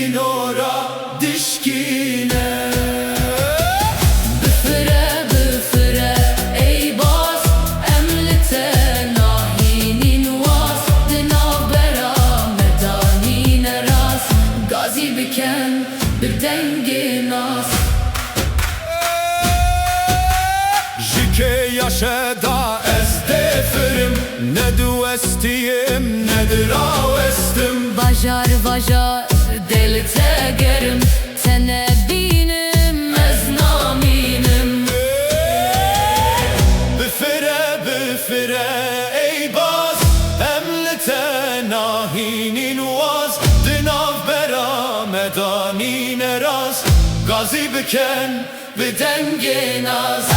nora dişkine. Büfre büfre ey baz emlite nahinin vas Dinav bera medanine ras Gazi biken bir dengi nas. Jike yaşeda ez defirim, ne duestiyim nedir avestim. Vajar vajar delte gerim tene binim ez naminim. Büfre büfre ey baz emlite nahinin vaz Dinav bera medanine ras Gazi biken bir dengi naz.